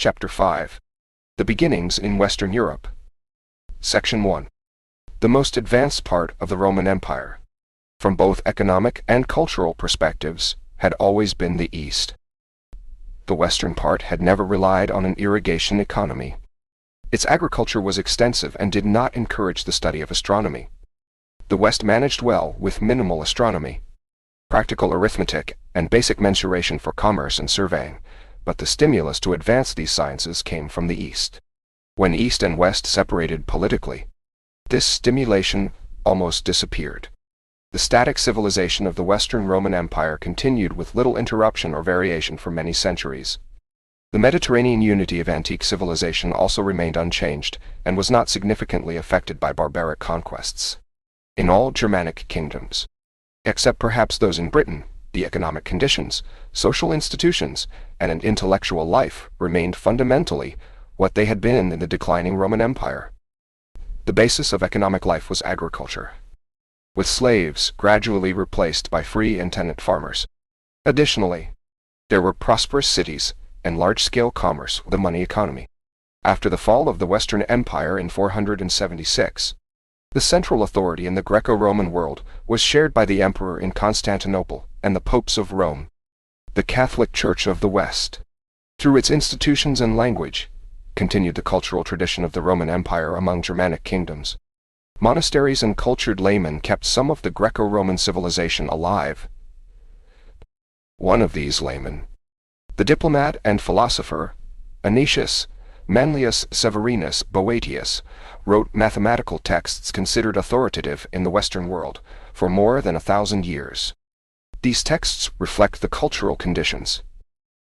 Chapter 5. The Beginnings in Western Europe. Section 1. The most advanced part of the Roman Empire, from both economic and cultural perspectives, had always been the East. The western part had never relied on an irrigation economy. Its agriculture was extensive and did not encourage the study of astronomy. The West managed well with minimal astronomy, practical arithmetic, and basic mensuration for commerce and surveying, but the stimulus to advance these sciences came from the East. When East and West separated politically, this stimulation almost disappeared. The static civilization of the Western Roman Empire continued with little interruption or variation for many centuries. The Mediterranean unity of antique civilization also remained unchanged and was not significantly affected by barbaric conquests. In all Germanic kingdoms, except perhaps those in Britain, the economic conditions, social institutions, and an intellectual life remained fundamentally what they had been in the declining Roman Empire. The basis of economic life was agriculture, with slaves gradually replaced by free and tenant farmers. Additionally, there were prosperous cities and large-scale commerce with a money economy. After the fall of the Western Empire in 476, the central authority in the Greco-Roman world was shared by the emperor in Constantinople and the popes of Rome. The Catholic Church of the West, through its institutions and language, continued the cultural tradition of the Roman Empire among Germanic kingdoms. Monasteries and cultured laymen kept some of the Greco-Roman civilization alive. One of these laymen, the diplomat and philosopher, Anicius Manlius Severinus Boetius, wrote mathematical texts considered authoritative in the Western world for more than 1,000 years. These texts reflect the cultural conditions,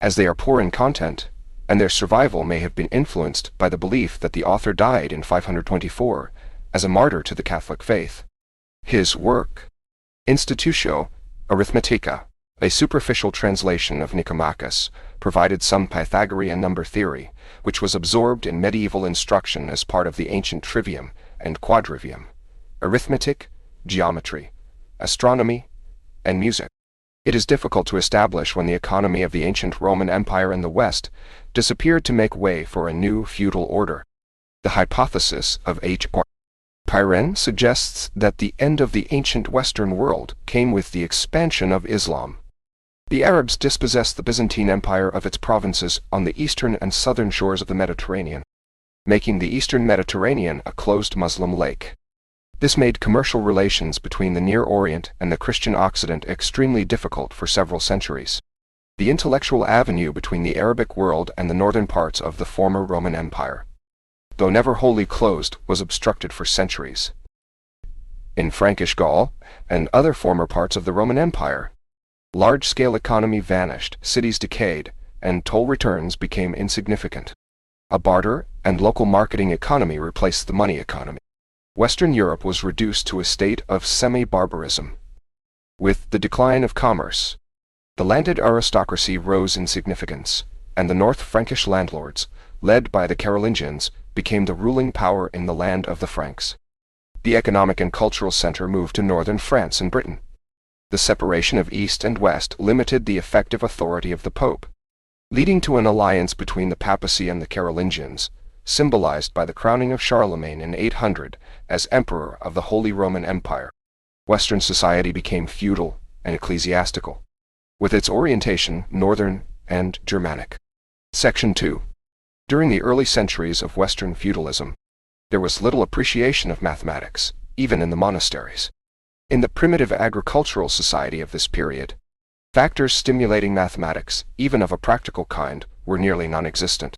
as they are poor in content, and their survival may have been influenced by the belief that the author died in 524 as a martyr to the Catholic faith. His work, Institutio Arithmetica, a superficial translation of Nicomachus, provided some Pythagorean number theory, which was absorbed in medieval instruction as part of the ancient trivium and quadrivium, arithmetic, geometry, astronomy, and music. It is difficult to establish when the economy of the ancient Roman Empire in the West disappeared to make way for a new feudal order. The hypothesis of H.R. Pyren suggests that the end of the ancient Western world came with the expansion of Islam. The Arabs dispossessed the Byzantine Empire of its provinces on the eastern and southern shores of the Mediterranean, making the eastern Mediterranean a closed Muslim lake. This made commercial relations between the Near Orient and the Christian Occident extremely difficult for several centuries. The intellectual avenue between the Arabic world and the northern parts of the former Roman Empire, though never wholly closed, was obstructed for centuries. In Frankish Gaul and other former parts of the Roman Empire, large-scale economy vanished, cities decayed, and toll returns became insignificant. A barter and local marketing economy replaced the money economy. Western Europe was reduced to a state of semi-barbarism. With the decline of commerce, the landed aristocracy rose in significance, and the North Frankish landlords, led by the Carolingians, became the ruling power in the land of the Franks. The economic and cultural center moved to northern France and Britain. The separation of East and West limited the effective authority of the Pope, leading to an alliance between the papacy and the Carolingians, symbolized by the crowning of Charlemagne in 800 as Emperor of the Holy Roman Empire. Western society became feudal and ecclesiastical, with its orientation northern and Germanic. Section 2. During the early centuries of Western feudalism, there was little appreciation of mathematics, even in the monasteries. In the primitive agricultural society of this period, factors stimulating mathematics, even of a practical kind, were nearly non-existent.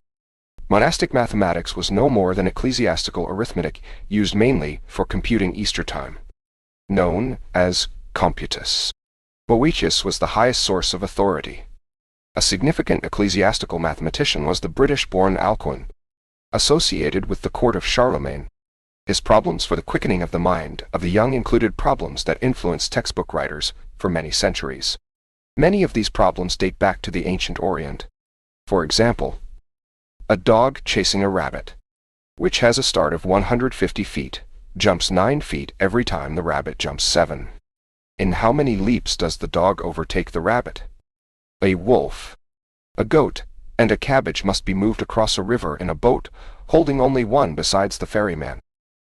Monastic mathematics was no more than ecclesiastical arithmetic used mainly for computing Easter time, known as computus. Boetius was the highest source of authority. A significant ecclesiastical mathematician was the British-born Alcuin, associated with the court of Charlemagne. His problems for the quickening of the mind of the young included problems that influenced textbook writers for many centuries. Many of these problems date back to the ancient Orient. For example, a dog chasing a rabbit, which has a start of 150 feet, jumps 9 feet every time the rabbit jumps 7. In how many leaps does the dog overtake the rabbit? A wolf, a goat, and a cabbage must be moved across a river in a boat, holding only one besides the ferryman.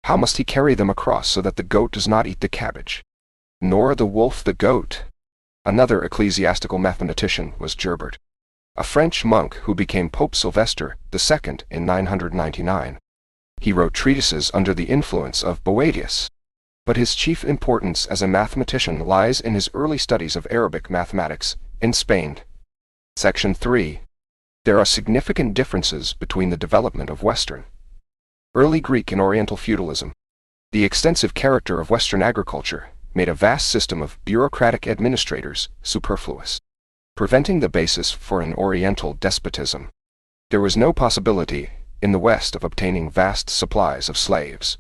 How must he carry them across so that the goat does not eat the cabbage, nor the wolf the goat? Another ecclesiastical mathematician was Gerbert, a French monk who became Pope Sylvester II in 999. He wrote treatises under the influence of Boethius, but his chief importance as a mathematician lies in his early studies of Arabic mathematics in Spain. Section 3. There are significant differences between the development of Western, early Greek and Oriental feudalism. The extensive character of Western agriculture made a vast system of bureaucratic administrators superfluous, preventing the basis for an Oriental despotism. There was no possibility in the West of obtaining vast supplies of slaves.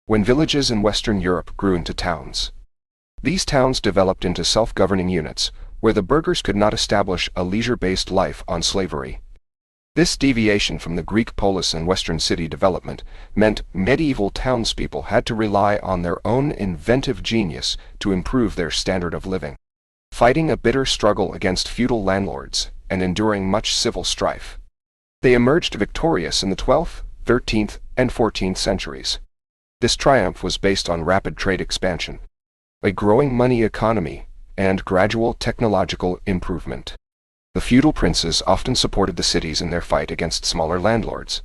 When villages in Western Europe grew into towns, these towns developed into self-governing units, where the burghers could not establish a leisure-based life on slavery. This deviation from the Greek polis and Western city development meant medieval townspeople had to rely on their own inventive genius to improve their standard of living, fighting a bitter struggle against feudal landlords and enduring much civil strife. They emerged victorious in the 12th, 13th, and 14th centuries. This triumph was based on rapid trade expansion, a growing money economy, and gradual technological improvement. The feudal princes often supported the cities in their fight against smaller landlords,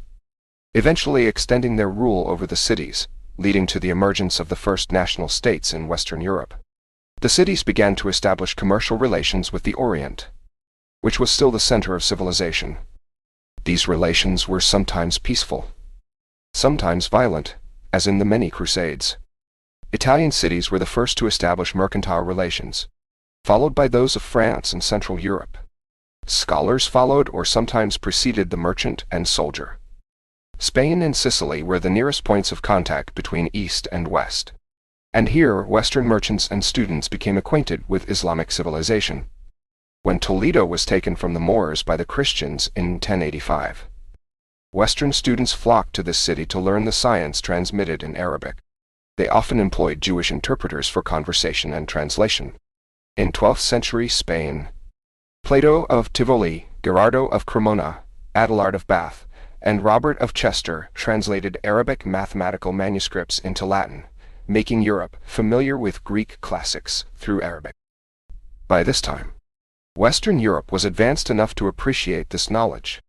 eventually extending their rule over the cities, leading to the emergence of the first national states in Western Europe. The cities began to establish commercial relations with the Orient, which was still the center of civilization. These relations were sometimes peaceful, sometimes violent, as in the many crusades. Italian cities were the first to establish mercantile relations, followed by those of France and Central Europe. Scholars followed or sometimes preceded the merchant and soldier. Spain and Sicily were the nearest points of contact between East and West, and here Western merchants and students became acquainted with Islamic civilization. When Toledo was taken from the Moors by the Christians in 1085, Western students flocked to this city to learn the science transmitted in Arabic. They often employed Jewish interpreters for conversation and translation. In 12th century Spain, Plato of Tivoli, Gerardo of Cremona, Adelard of Bath, and Robert of Chester translated Arabic mathematical manuscripts into Latin, making Europe familiar with Greek classics through Arabic. By this time, Western Europe was advanced enough to appreciate this knowledge.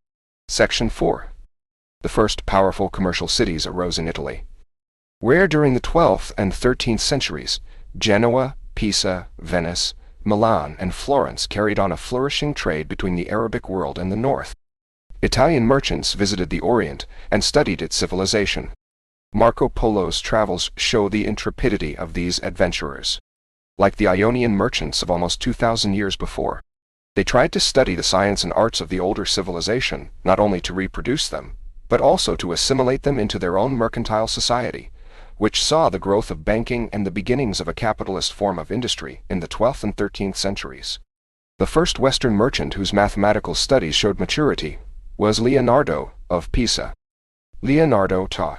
Section 4. The first powerful commercial cities arose in Italy, where during the 12th and 13th centuries, Genoa, Pisa, Venice, Milan, and Florence carried on a flourishing trade between the Arabic world and the north. Italian merchants visited the Orient and studied its civilization. Marco Polo's travels show the intrepidity of these adventurers. Like the Ionian merchants of almost 2,000 years before, they tried to study the science and arts of the older civilization, not only to reproduce them, but also to assimilate them into their own mercantile society, which saw the growth of banking and the beginnings of a capitalist form of industry in the 12th and 13th centuries. The first Western merchant whose mathematical studies showed maturity was Leonardo of Pisa. Leonardo da,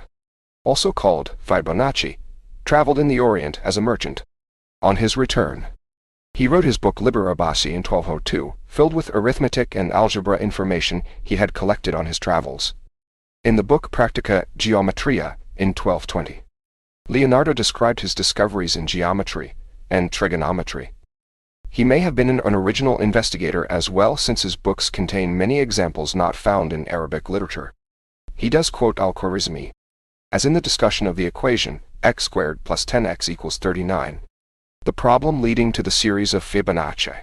also called Fibonacci, traveled in the Orient as a merchant. On his return, he wrote his book Liber Abaci in 1202, filled with arithmetic and algebra information he had collected on his travels. In the book Practica Geometria in 1220, Leonardo described his discoveries in geometry and trigonometry. He may have been an original investigator as well, since his books contain many examples not found in Arabic literature. He does quote Al-Khwarizmi, as in the discussion of the equation x squared plus 10x equals 39, the problem leading to the series of Fibonacci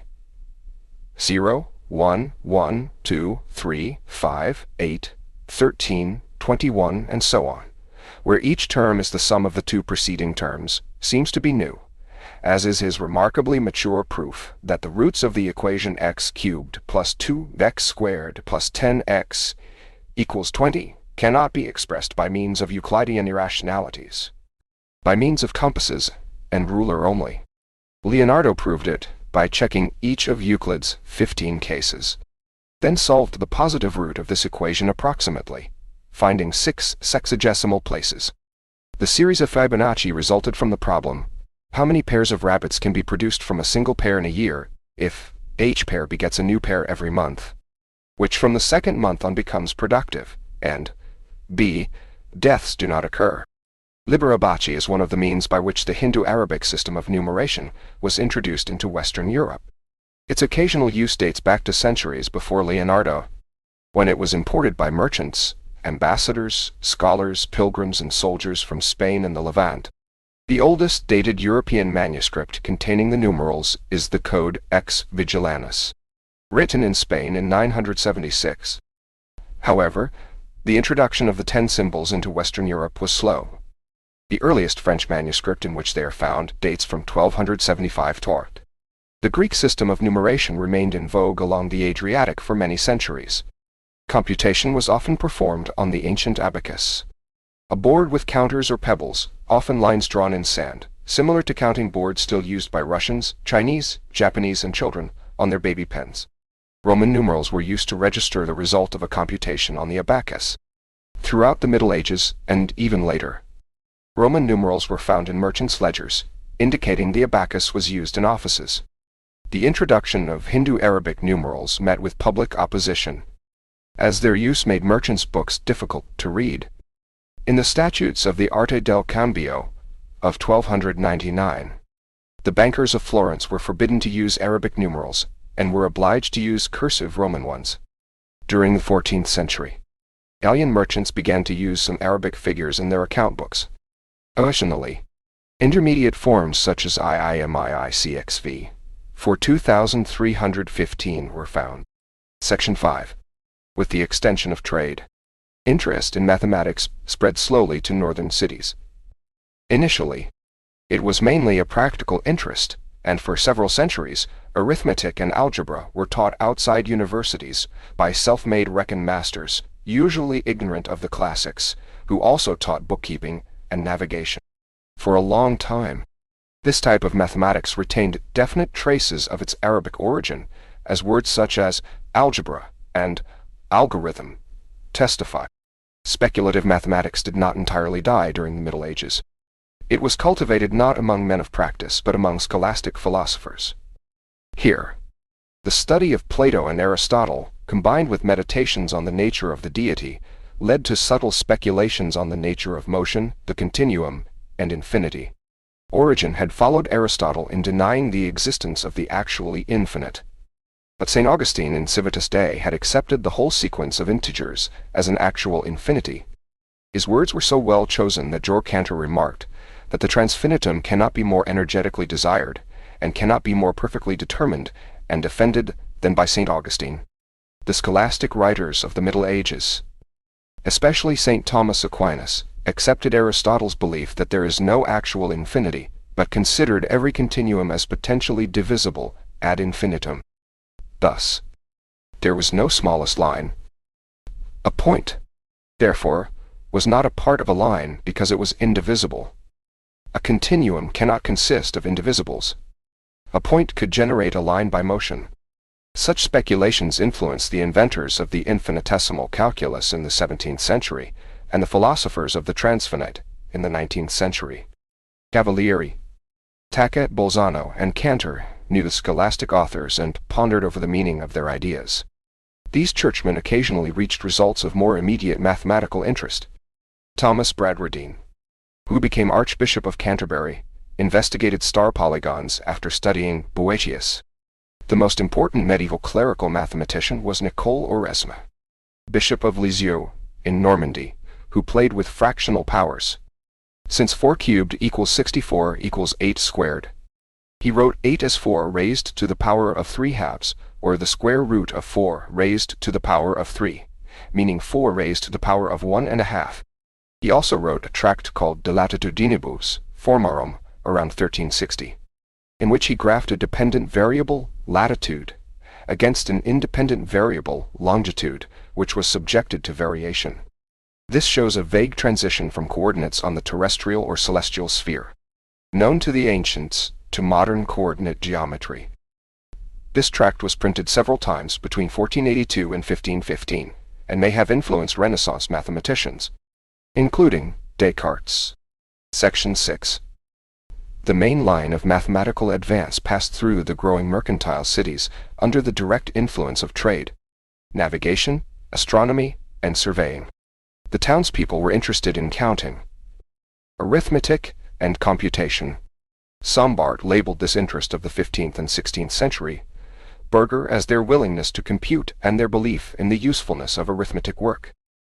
0, 1, 1, 2, 3, 5, 8, 13, 21, and so on, where each term is the sum of the two preceding terms, seems to be new, as is his remarkably mature proof that the roots of the equation x cubed plus 2x squared plus 10x equals 20 cannot be expressed by means of Euclidean irrationalities, by means of compasses and ruler only. Leonardo proved it by checking each of Euclid's 15 cases, then solved the positive root of this equation approximately, finding 6 sexagesimal places. The series of Fibonacci resulted from the problem: how many pairs of rabbits can be produced from a single pair in a year, if each pair begets a new pair every month? which from the second month on becomes productive, and b. Deaths do not occur. Liberabachi is one of the means by which the Hindu-Arabic system of numeration was introduced into Western Europe. Its occasional use dates back to centuries before Leonardo, when it was imported by merchants, ambassadors, scholars, pilgrims, and soldiers from Spain and the Levant. The oldest dated European manuscript containing the numerals is the Code Ex Vigilanus, written in Spain in 976. However, the introduction of the 10 symbols into Western Europe was slow. The earliest French manuscript in which they are found dates from 1275 Tort. The Greek system of numeration remained in vogue along the Adriatic for many centuries. Computation was often performed on the ancient abacus, a board with counters or pebbles, often lines drawn in sand, similar to counting boards still used by Russians, Chinese, Japanese, and children on their baby pens. Roman numerals were used to register the result of a computation on the abacus. Throughout the Middle Ages, and even later, Roman numerals were found in merchants' ledgers, indicating the abacus was used in offices. The introduction of Hindu-Arabic numerals met with public opposition, as their use made merchants' books difficult to read. In the Statutes of the Arte del Cambio of 1299, the bankers of Florence were forbidden to use Arabic numerals and were obliged to use cursive Roman ones. During the 14th century, Italian merchants began to use some Arabic figures in their account books. Additionally, intermediate forms such as IIMIICXV for 2315 were found. Section 5. With the extension of trade, interest in mathematics spread slowly to northern cities. Initially, it was mainly a practical interest, and for several centuries, arithmetic and algebra were taught outside universities by self-made reckon masters, usually ignorant of the classics, who also taught bookkeeping and navigation. For a long time, this type of mathematics retained definite traces of its Arabic origin, as words such as algebra and algorithm testify. Speculative mathematics did not entirely die during the Middle Ages. It was cultivated not among men of practice, but among scholastic philosophers. Here, the study of Plato and Aristotle, combined with meditations on the nature of the deity, led to subtle speculations on the nature of motion, the continuum, and infinity. Origen had followed Aristotle in denying the existence of the actually infinite. But St. Augustine in Civitas Dei had accepted the whole sequence of integers as an actual infinity. His words were so well chosen that Georg Cantor remarked that the transfinitum cannot be more energetically desired, and cannot be more perfectly determined and defended than by St. Augustine. The scholastic writers of the Middle Ages, especially St. Thomas Aquinas, accepted Aristotle's belief that there is no actual infinity, but considered every continuum as potentially divisible ad infinitum. Thus, there was no smallest line. A point, therefore, was not a part of a line because it was indivisible. A continuum cannot consist of indivisibles. A point could generate a line by motion. Such speculations influenced the inventors of the infinitesimal calculus in the 17th century, and the philosophers of the transfinite in the 19th century. Cavalieri, Tacket, Bolzano, and Cantor knew the scholastic authors and pondered over the meaning of their ideas. These churchmen occasionally reached results of more immediate mathematical interest. Thomas Bradwardine, who became Archbishop of Canterbury, investigated star polygons after studying Boëthius. The most important medieval clerical mathematician was Nicole Oresme, Bishop of Lisieux in Normandy, who played with fractional powers. Since 4 cubed equals 64 equals 8 squared, he wrote 8 as 4 raised to the power of 3 halves, or the square root of 4 raised to the power of 3, meaning 4 raised to the power of 1 1/2. He also wrote a tract called De Latitudinibus Formarum around 1360, in which he graphed a dependent variable, latitude, against an independent variable, longitude, which was subjected to variation. This shows a vague transition from coordinates on the terrestrial or celestial sphere, known to the ancients, to modern coordinate geometry. This tract was printed several times between 1482 and 1515, and may have influenced Renaissance mathematicians, including Descartes. Section 6. The main line of mathematical advance passed through the growing mercantile cities under the direct influence of trade. navigation, astronomy, and surveying. The townspeople were interested in counting, arithmetic, and computation. Sombart labeled this interest of the 15th and 16th century Burger as their willingness to compute and their belief in the usefulness of arithmetic work.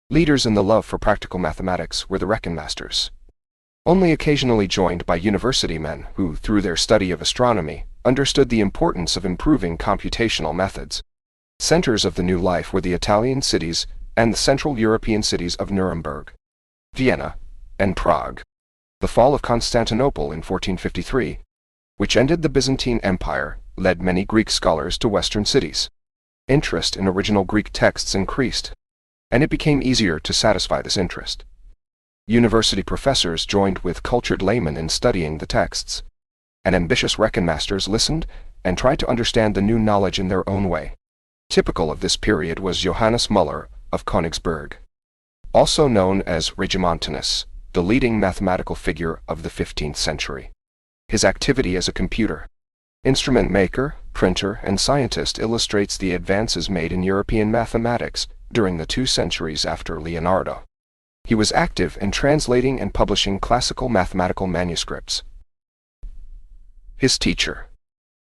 Leaders in the love for practical mathematics were the reckonmasters, only occasionally joined by university men who, through their study of astronomy, understood the importance of improving computational methods. Centers of the new life were the Italian cities and the Central European cities of Nuremberg, Vienna, and Prague. The fall of Constantinople in 1453, which ended the Byzantine Empire, led many Greek scholars to Western cities. Interest in original Greek texts increased, and it became easier to satisfy this interest. University professors joined with cultured laymen in studying the texts, and ambitious reckonmasters listened and tried to understand the new knowledge in their own way. Typical of this period was Johannes Müller of Königsberg, also known as Regimonttanus, the leading mathematical figure of the 15th century. His activity as a computer, instrument maker, printer, and scientist illustrates the advances made in European mathematics during the 2 centuries after Leonardo. He was active in translating and publishing classical mathematical manuscripts. His teacher,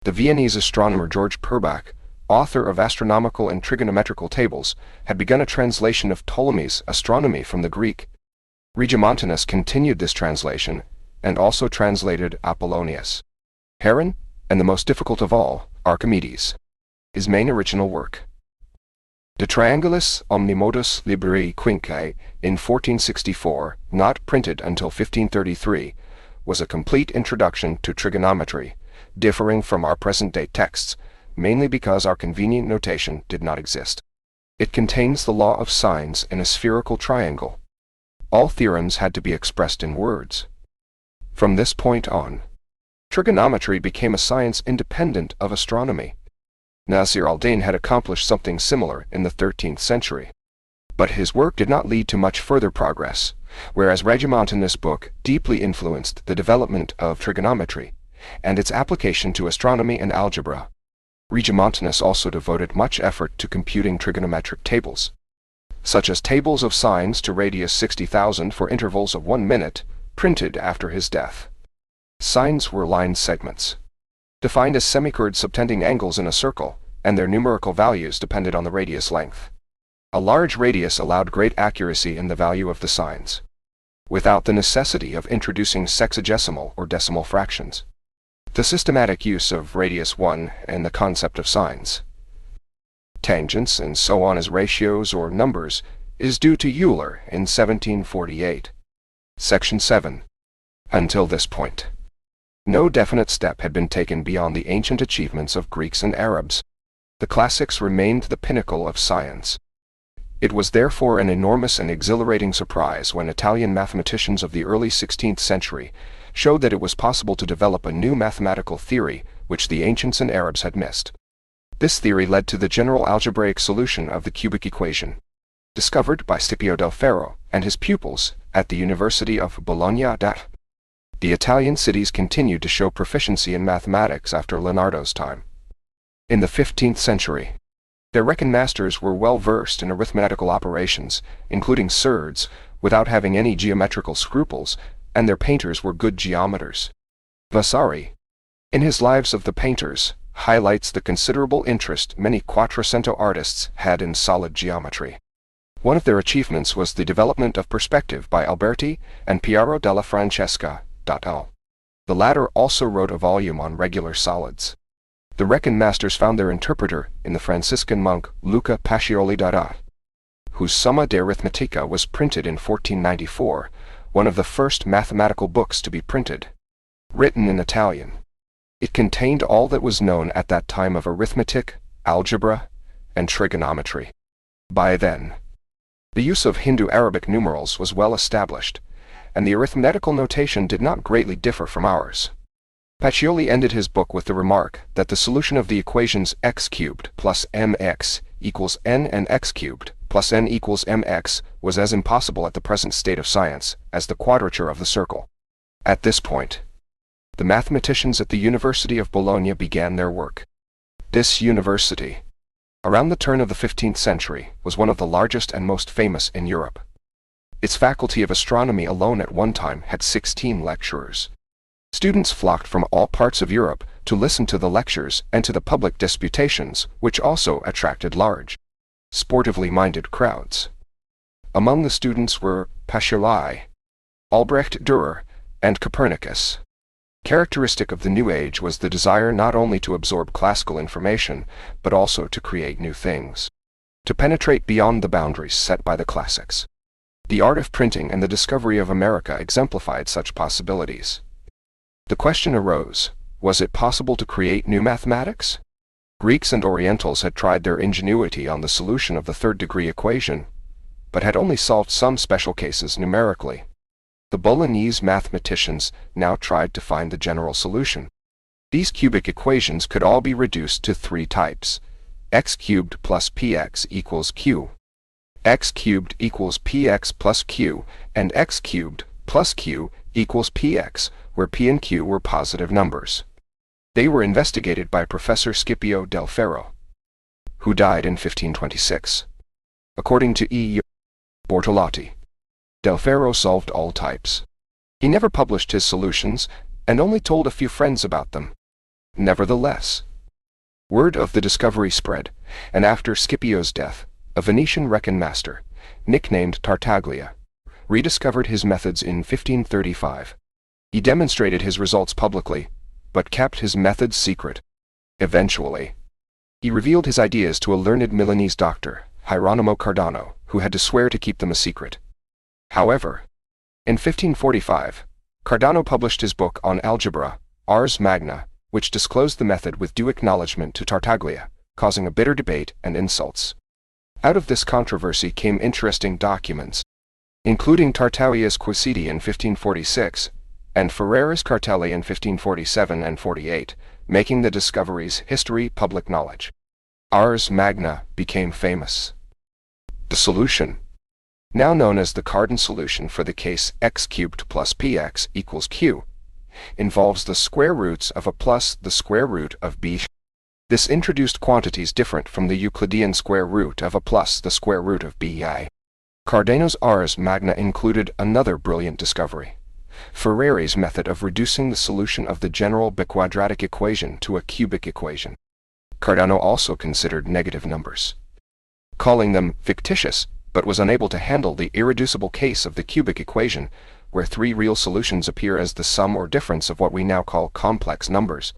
the Viennese astronomer George Purbach, author of astronomical and trigonometrical tables, had begun a translation of Ptolemy's astronomy from the Greek. Regimonttanus continued this translation and also translated Apollonius, Heron, and the most difficult of all, Archimedes, his main original work. De Triangulis Omnimodus Liberi Quinque, in 1464, not printed until 1533, was a complete introduction to trigonometry, differing from our present-day texts, mainly because our convenient notation did not exist. It contains the law of sines in a spherical triangle. All theorems had to be expressed in words. From this point on, trigonometry became a science independent of astronomy. Nasir al-Din had accomplished something similar in the 13th century. But his work did not lead to much further progress, whereas Regimonttanus' book deeply influenced the development of trigonometry and its application to astronomy and algebra. Regimonttanus also devoted much effort to computing trigonometric tables, such as tables of sines to radius 60,000 for intervals of 1 minute, printed after his death. Sines were line segments, defined as semichord subtending angles in a circle, and their numerical values depended on the radius length. A large radius allowed great accuracy in the value of the sines, without the necessity of introducing sexagesimal or decimal fractions. The systematic use of radius 1 and the concept of sines, tangents, and so on as ratios or numbers is due to Euler in 1748. Section 7. Until this point, no definite step had been taken beyond the ancient achievements of Greeks and Arabs. The classics remained the pinnacle of science. It was therefore an enormous and exhilarating surprise when Italian mathematicians of the early 16th century showed that it was possible to develop a new mathematical theory which the ancients and Arabs had missed. This theory led to the general algebraic solution of the cubic equation, discovered by Scipio del Ferro and his pupils at the University of Bologna. The Italian cities continued to show proficiency in mathematics after Leonardo's time. In the 15th century, their reckonmasters were well versed in arithmetical operations, including surds, without having any geometrical scruples, and their painters were good geometers. Vasari, in his Lives of the Painters, highlights the considerable interest many Quattrocento artists had in solid geometry. One of their achievements was the development of perspective by Alberti and Piero della Francesca. The latter also wrote a volume on regular solids. The reckonmasters found their interpreter in the Franciscan monk Luca Pacioli d'Arà, whose Summa de Arithmetica was printed in 1494, one of the first mathematical books to be printed, written in Italian. It contained all that was known at that time of arithmetic, algebra, and trigonometry. By then, the use of Hindu-Arabic numerals was well established, and the arithmetical notation did not greatly differ from ours. Pacioli ended his book with the remark that the solution of the equations x cubed plus mx equals n and x cubed plus n equals mx was as impossible at the present state of science as the quadrature of the circle. At this point, the mathematicians at the University of Bologna began their work. This university, around the turn of the 15th century, was one of the largest and most famous in Europe. Its faculty of astronomy alone at one time had 16 lecturers. Students flocked from all parts of Europe to listen to the lectures and to the public disputations, which also attracted large, sportively minded crowds. Among the students were Paschali, Albrecht Dürer, and Copernicus. Characteristic of the New Age was the desire not only to absorb classical information, but also to create new things, to penetrate beyond the boundaries set by the classics. The art of printing and the discovery of America exemplified such possibilities. The question arose, was it possible to create new mathematics? Greeks and Orientals had tried their ingenuity on the solution of the third-degree equation, but had only solved some special cases numerically. The Bolognese mathematicians now tried to find the general solution. These cubic equations could all be reduced to three types: x cubed plus px equals q, x cubed equals px plus q, and x cubed plus q equals px, where p and q were positive numbers. They were investigated by Professor Scipio del Ferro, who died in 1526. According to E. Bortolotti, del Ferro solved all types. He never published his solutions, and only told a few friends about them. Nevertheless, word of the discovery spread, and after Scipio's death, a Venetian reckon master, nicknamed Tartaglia, rediscovered his methods in 1535. He demonstrated his results publicly, but kept his methods secret. Eventually, he revealed his ideas to a learned Milanese doctor, Hieronimo Cardano, who had to swear to keep them a secret. However, in 1545, Cardano published his book on algebra, Ars Magna, which disclosed the method with due acknowledgement to Tartaglia, causing a bitter debate and insults. Out of this controversy came interesting documents, including Tartaglia's Quaesiti in 1546, and Ferrera's Cartelli in 1547 and 48, making the discovery's history public knowledge. Ars Magna became famous. The solution, now known as the Cardan solution for the case x cubed plus px equals q, involves the square roots of a plus the square root of b. This introduced quantities different from the Euclidean square root of a plus the square root of bi. Cardano's Ars Magna included another brilliant discovery: Ferreri's method of reducing the solution of the general biquadratic equation to a cubic equation. Cardano also considered negative numbers, calling them fictitious, but was unable to handle the irreducible case of the cubic equation, where three real solutions appear as the sum or difference of what we now call complex numbers.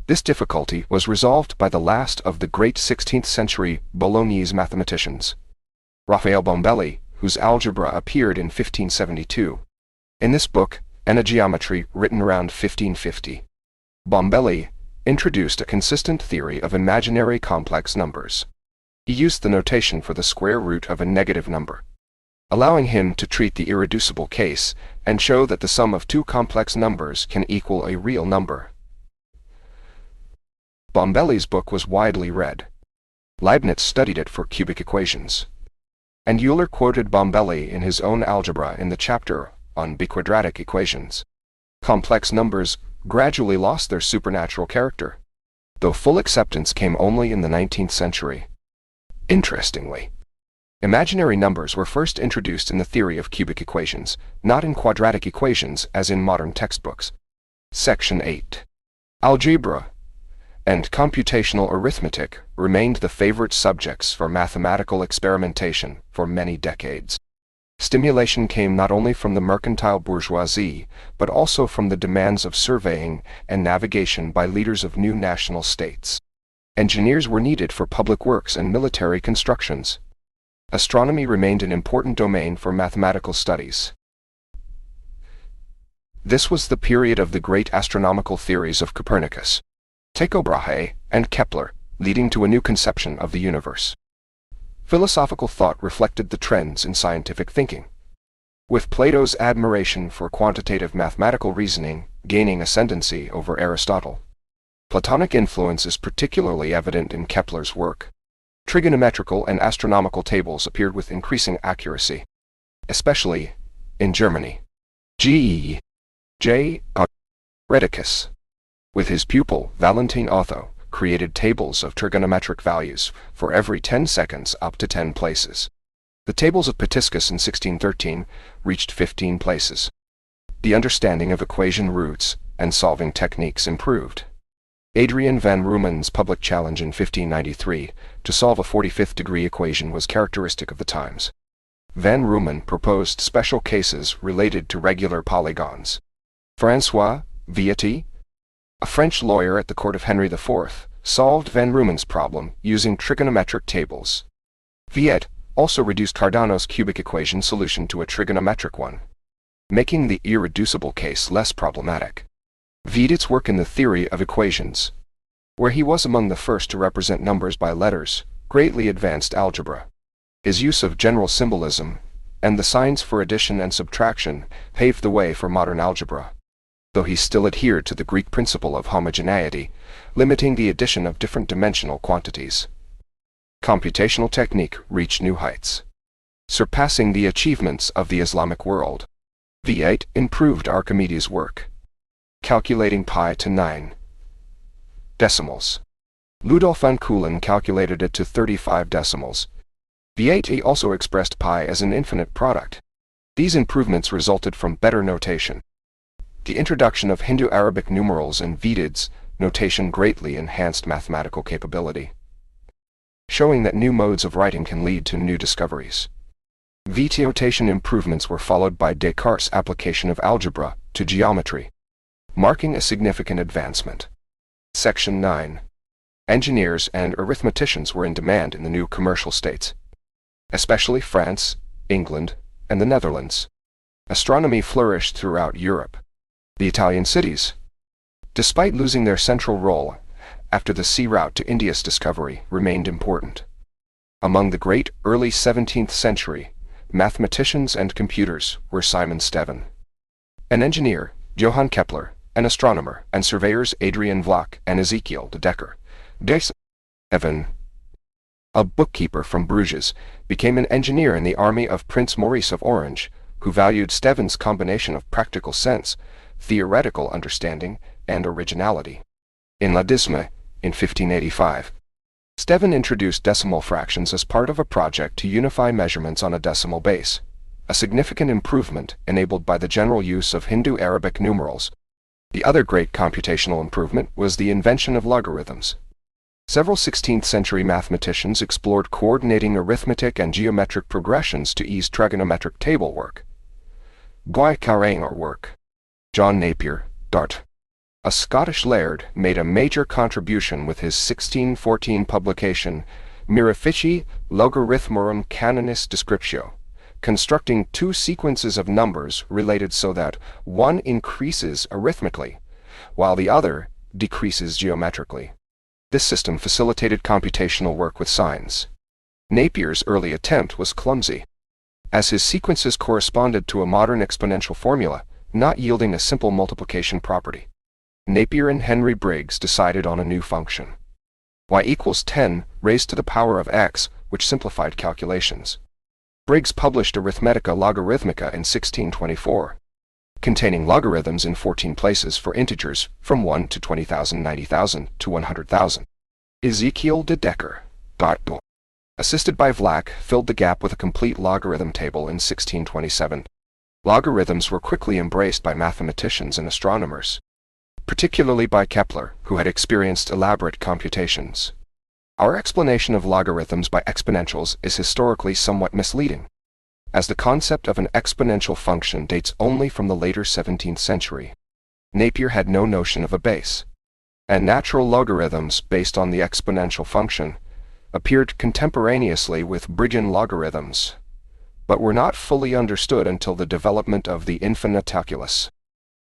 This difficulty was resolved by the last of the great 16th century Bolognese mathematicians, Raphael Bombelli, whose algebra appeared in 1572. In this book, Anageometry, written around 1550, Bombelli introduced a consistent theory of imaginary complex numbers. He used the notation for the square root of a negative number, allowing him to treat the irreducible case and show that the sum of two complex numbers can equal a real number. Bombelli's book was widely read. Leibniz studied it for cubic equations, and Euler quoted Bombelli in his own algebra in the chapter on biquadratic equations. Complex numbers gradually lost their supernatural character, though full acceptance came only in the 19th century. Interestingly, imaginary numbers were first introduced in the theory of cubic equations, not in quadratic equations as in modern textbooks. Section 8. Algebra and computational arithmetic remained the favorite subjects for mathematical experimentation for many decades. Stimulation came not only from the mercantile bourgeoisie, but also from the demands of surveying and navigation by leaders of new national states. Engineers were needed for public works and military constructions. Astronomy remained an important domain for mathematical studies. This was the period of the great astronomical theories of Copernicus, Tycho Brahe, and Kepler, leading to a new conception of the universe. Philosophical thought reflected the trends in scientific thinking, with Plato's admiration for quantitative mathematical reasoning gaining ascendancy over Aristotle. Platonic influence is particularly evident in Kepler's work. Trigonometrical and astronomical tables appeared with increasing accuracy, especially in Germany. J. Rheticus, with his pupil Valentin Otho, created tables of trigonometric values for every 10 seconds up to 10 places. The tables of Pitiscus in 1613 reached 15 places. The understanding of equation roots and solving techniques improved. Adrian van Rieman's public challenge in 1593 to solve a 45th degree equation was characteristic of the times. Van Riemann proposed special cases related to regular polygons. François Viète, a French lawyer at the court of Henry IV, solved Van Riemann's problem using trigonometric tables. Viète also reduced Cardano's cubic equation solution to a trigonometric one, making the irreducible case less problematic. Viète's work in the theory of equations, where he was among the first to represent numbers by letters, greatly advanced algebra. His use of general symbolism and the signs for addition and subtraction paved the way for modern algebra, though he still adhered to the Greek principle of homogeneity, limiting the addition of different dimensional quantities. Computational technique reached new heights, surpassing the achievements of the Islamic world. Viète improved Archimedes' work, calculating pi to 9 decimals. Ludolf van Keulen calculated it to 35 decimals. Viète also expressed pi as an infinite product. These improvements resulted from better notation. The introduction of Hindu-Arabic numerals and Viète's notation greatly enhanced mathematical capability, showing that new modes of writing can lead to new discoveries. Viète notation improvements were followed by Descartes' application of algebra to geometry, marking a significant advancement. Section 9. Engineers and arithmeticians were in demand in the new commercial states, especially France, England, and the Netherlands. Astronomy flourished throughout Europe. The Italian cities, despite losing their central role after the sea route to India's discovery, remained important. Among the great early 17th century mathematicians and computers were Simon Stevin, an engineer, Johann Kepler, an astronomer, and surveyors Adrian Vlach and Ezekiel de Decker. Stevin, a bookkeeper from Bruges, became an engineer in the army of Prince Maurice of Orange, who valued Stevin's combination of practical sense, theoretical understanding, and originality. In La Disme, in 1585, Stevin introduced decimal fractions as part of a project to unify measurements on a decimal base, a significant improvement enabled by the general use of Hindu-Arabic numerals. The other great computational improvement was the invention of logarithms. Several 16th-century mathematicians explored coordinating arithmetic and geometric progressions to ease trigonometric table work. Poincaré work. John Napier, Dart, a Scottish laird, made a major contribution with his 1614 publication Mirifici Logarithmorum Canonis Descriptio, constructing two sequences of numbers related so that one increases arithmetically, while the other decreases geometrically. This system facilitated computational work with signs. Napier's early attempt was clumsy, as his sequences corresponded to a modern exponential formula, not yielding a simple multiplication property. Napier and Henry Briggs decided on a new function, y equals 10 raised to the power of x, which simplified calculations. Briggs published Arithmetica Logarithmica in 1624, containing logarithms in 14 places for integers from 1 to 20,000, 90,000 to 100,000. Ezekiel de Decker, assisted by Vlach, filled the gap with a complete logarithm table in 1627. Logarithms were quickly embraced by mathematicians and astronomers, particularly by Kepler, who had experienced elaborate computations. Our explanation of logarithms by exponentials is historically somewhat misleading, as the concept of an exponential function dates only from the later 17th century. Napier had no notion of a base, and natural logarithms based on the exponential function appeared contemporaneously with Briggian logarithms, but were not fully understood until the development of the infinite calculus.